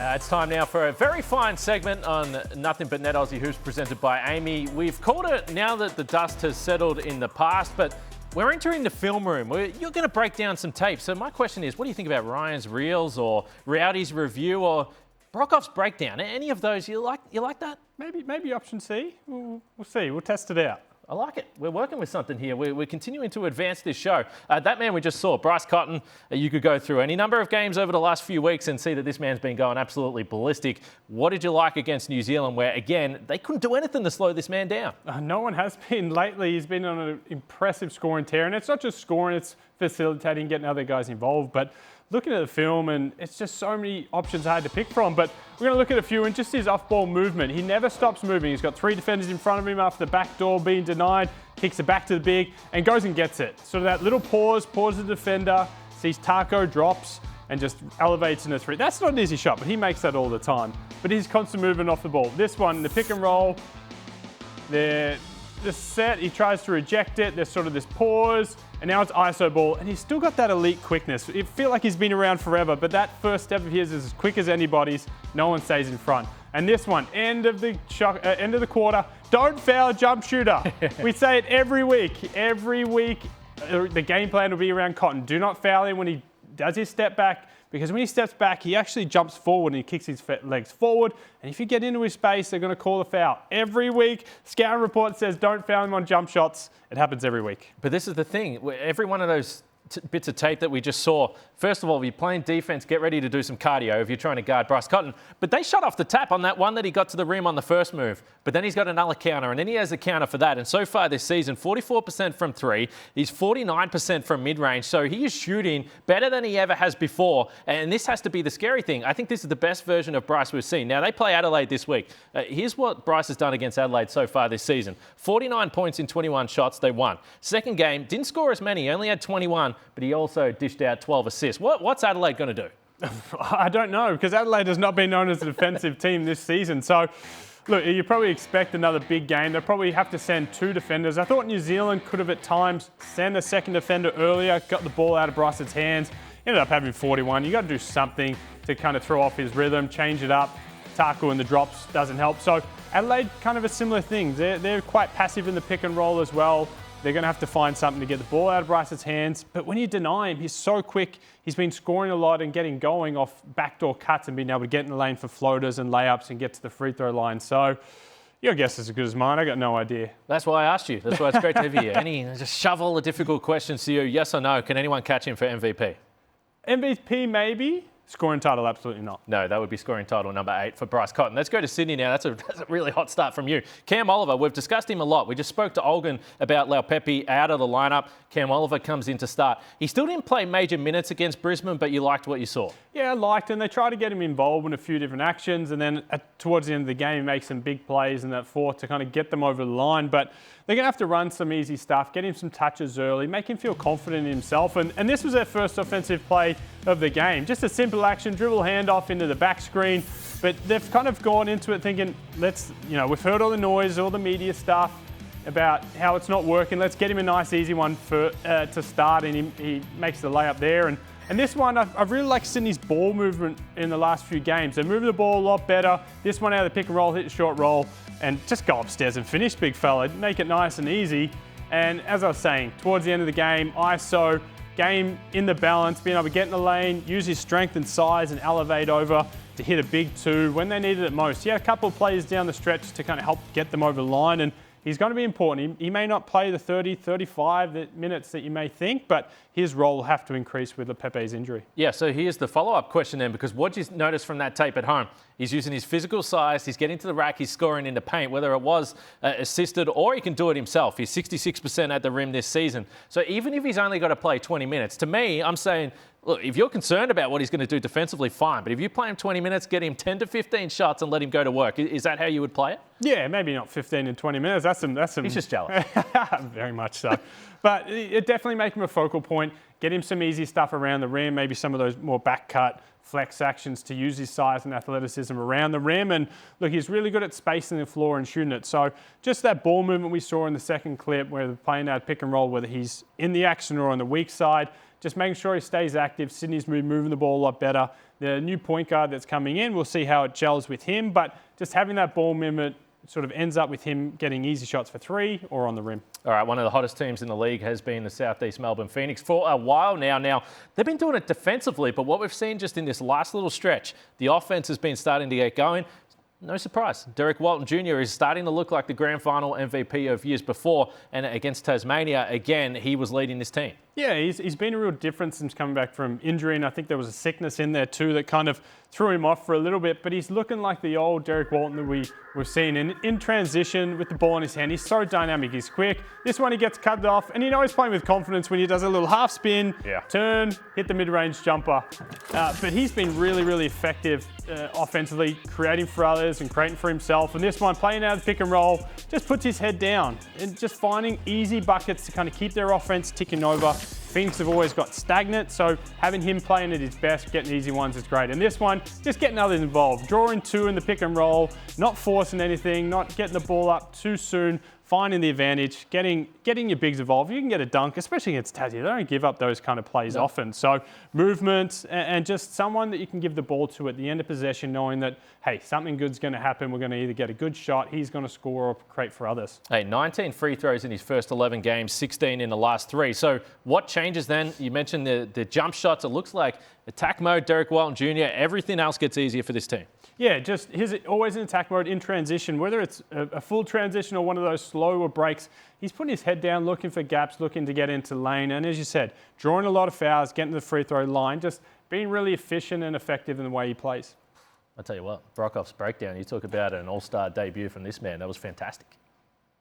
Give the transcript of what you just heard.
It's time now for a very fine segment on Nothing But Net Aussie Hoops presented by Amy. We've called it now that the dust has settled in the past, but we're entering the film room. You're going to break down some tape. So my question is, what do you think about Ryan's reels or Rowdy's review or Broekhoff's breakdown? Any of those, you like that? Maybe option C. We'll see. We'll test it out. I like it. We're working with something here. We're continuing to advance this show. That man we just saw, Bryce Cotton, you could go through any number of games over the last few weeks and see that this man's been going absolutely ballistic. What did you like against New Zealand where, again, they couldn't do anything to slow this man down? No one has been lately. He's been on an impressive scoring tear. And it's not just scoring, it's facilitating, getting other guys involved. But looking at the film, and it's just so many options I had to pick from. But we're going to look at a few, and just his off-ball movement. He never stops moving. He's got three defenders in front of him after the back door being denied, kicks it back to the big, and goes and gets it. So that little pause the defender, sees Taco, drops, and just elevates in a three. That's not an easy shot, but he makes that all the time. But he's constant movement off the ball. This one, the pick and roll, the set, he tries to reject it. There's sort of this pause, and now it's ISO ball, and he's still got that elite quickness. It feels like he's been around forever, but that first step of his is as quick as anybody's. No one stays in front. And this one, end of the quarter, don't foul jump shooter. We say it every week. Every week, the game plan will be around Cotton. Do not foul him when he does his step back, because when he steps back, he actually jumps forward and he kicks his legs forward. And if you get into his space, they're going to call a foul. Every week, scouting report says don't foul him on jump shots. It happens every week. But this is the thing. Every one of those bits of tape that we just saw, first of all, if you're playing defense, get ready to do some cardio if you're trying to guard Bryce Cotton. But they shut off the tap on that one that he got to the rim on the first move. But then he's got another counter, and then he has a counter for that. And so far this season, 44% from three. He's 49% from mid-range. So he is shooting better than he ever has before. And this has to be the scary thing. I think this is the best version of Bryce we've seen. Now, they play Adelaide this week. Here's what Bryce has done against Adelaide so far this season. 49 points in 21 shots. They won. Second game, didn't score as many. He only had 21, but he also dished out 12 assists. What's Adelaide going to do? I don't know, because Adelaide has not been known as a defensive team this season. So, look, you probably expect another big game. They'll probably have to send two defenders. I thought New Zealand could have at times sent a second defender earlier, got the ball out of Bryce's hands, ended up having 41. You got to do something to kind of throw off his rhythm, change it up. Taco and the drops doesn't help. So Adelaide, kind of a similar thing. They're quite passive in the pick and roll as well. They're going to have to find something to get the ball out of Bryce's hands. But when you deny him, he's so quick. He's been scoring a lot and getting going off backdoor cuts and being able to get in the lane for floaters and layups and get to the free throw line. So your guess is as good as mine. I got no idea. That's why I asked you. That's why it's great to have you here. Just shove all the difficult questions to you. Yes or no? Can anyone catch him for MVP? MVP, maybe. Scoring title, absolutely not. No, that would be scoring title number 8 for Bryce Cotton. Let's go to Sydney now. That's a really hot start from you. Cam Oliver, we've discussed him a lot. We just spoke to Olgun about Laupepi out of the lineup. Cam Oliver comes in to start. He still didn't play major minutes against Brisbane, but you liked what you saw. Yeah, I liked him. They tried to get him involved in a few different actions, and then towards the end of the game, he makes some big plays in that fourth to kind of get them over the line. But they're going to have to run some easy stuff, get him some touches early, make him feel confident in himself. And this was their first offensive play of the game. Just a simple action, dribble handoff into the back screen. But they've kind of gone into it thinking, we've heard all the noise, all the media stuff about how it's not working. Let's get him a nice, easy one to start, and he makes the layup there. And this one, I've really liked Sydney's ball movement in the last few games. They're moving the ball a lot better. This one out of the pick and roll, hit the short roll, and just go upstairs and finish, big fella. Make it nice and easy. And as I was saying, towards the end of the game, ISO, game in the balance, being able to get in the lane, use his strength and size and elevate over to hit a big two when they needed it most. He had a couple of plays down the stretch to kind of help get them over the line, and he's going to be important. He may not play the 30, 35 minutes that you may think, but his role will have to increase with Pepe's injury. Yeah, so here's the follow-up question then, because what did you notice from that tape at home? He's using his physical size, he's getting to the rack, he's scoring into paint, whether it was assisted or he can do it himself. He's 66% at the rim this season. So even if he's only got to play 20 minutes, to me, I'm saying, look, if you're concerned about what he's going to do defensively, fine. But if you play him 20 minutes, get him 10 to 15 shots and let him go to work, is that how you would play it? Yeah, maybe not 15 and 20 minutes. That's some. He's just jealous. Very much so. But it definitely make him a focal point. Get him some easy stuff around the rim, maybe some of those more back cut flex actions to use his size and athleticism around the rim. And look, he's really good at spacing the floor and shooting it. So just that ball movement we saw in the second clip where they're playing that pick and roll, whether he's in the action or on the weak side, just making sure he stays active. Sydney's moving the ball a lot better. The new point guard that's coming in, we'll see how it gels with him, but just having that ball movement sort of ends up with him getting easy shots for three or on the rim. All right, one of the hottest teams in the league has been the South East Melbourne Phoenix for a while now. Now, they've been doing it defensively, but what we've seen just in this last little stretch, the offense has been starting to get going. No surprise. Derrick Walton Jr. is starting to look like the grand final MVP of years before, and against Tasmania, again, he was leading this team. Yeah, he's been a real difference since coming back from injury, and I think there was a sickness in there too that kind of threw him off for a little bit, but he's looking like the old Derrick Walton that we've seen. And in transition with the ball in his hand, he's so dynamic, he's quick. This one he gets cut off, and he's playing with confidence when he does a little half spin, turn, hit the mid-range jumper. But he's been really, really effective offensively, creating for others and creating for himself. And this one, playing out of the pick and roll, just puts his head down and just finding easy buckets to kind of keep their offense ticking over. Phoenix have always got stagnant, so having him playing at his best, getting easy ones is great. And this one, just getting others involved. Drawing two in the pick and roll, not forcing anything, not getting the ball up too soon, finding the advantage, getting your bigs involved. You can get a dunk, especially against Tassie. They don't give up those kind of plays often. So movement and just someone that you can give the ball to at the end of possession, knowing that, hey, something good's going to happen. We're going to either get a good shot, he's going to score, or create for others. Hey, 19 free throws in his first 11 games, 16 in the last 3. So what changes then? You mentioned the jump shots. It looks like attack mode, Derrick Walton Jr., everything else gets easier for this team. Yeah, just he's always in attack mode in transition, whether it's a full transition or one of those slower breaks. He's putting his head down, looking for gaps, looking to get into lane. And as you said, drawing a lot of fouls, getting to the free throw line, just being really efficient and effective in the way he plays. I'll tell you what, Broekhoff's breakdown, you talk about an all-star debut from this man. That was fantastic.